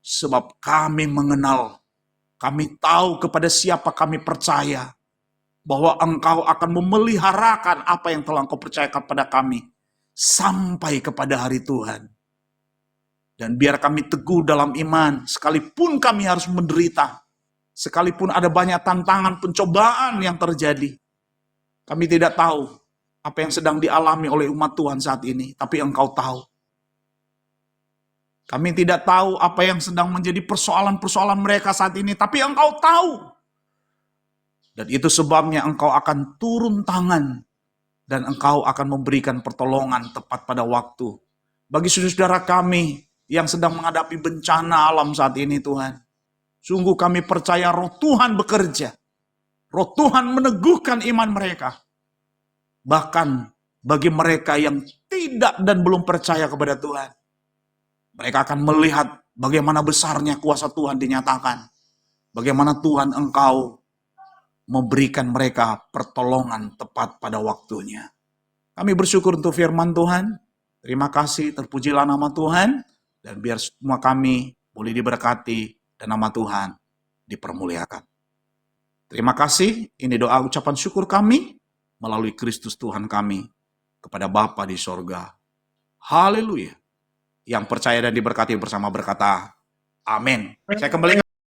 A: Sebab kami mengenal, kami tahu kepada siapa kami percaya. Bahwa Engkau akan memeliharakan apa yang telah Engkau percayakan kepada kami. Sampai kepada hari Tuhan. Dan biar kami teguh dalam iman, sekalipun kami harus menderita, sekalipun ada banyak tantangan, pencobaan yang terjadi. Kami tidak tahu apa yang sedang dialami oleh umat Tuhan saat ini, tapi Engkau tahu. Kami tidak tahu apa yang sedang menjadi persoalan-persoalan mereka saat ini, tapi Engkau tahu. Dan itu sebabnya Engkau akan turun tangan, dan Engkau akan memberikan pertolongan tepat pada waktu. Bagi saudara-saudara kami, yang sedang menghadapi bencana alam saat ini Tuhan. Sungguh kami percaya roh Tuhan bekerja. Roh Tuhan meneguhkan iman mereka. Bahkan bagi mereka yang tidak dan belum percaya kepada Tuhan, mereka akan melihat bagaimana besarnya kuasa Tuhan dinyatakan. Bagaimana Tuhan Engkau memberikan mereka pertolongan tepat pada waktunya. Kami bersyukur untuk firman Tuhan. Terima kasih, terpujilah nama Tuhan. Dan biar semua kami boleh diberkati dan nama Tuhan dipermuliakan. Terima kasih, ini doa ucapan syukur kami melalui Kristus Tuhan kami kepada Bapa di sorga. Haleluya. Yang percaya dan diberkati bersama berkata, amin. Saya kembali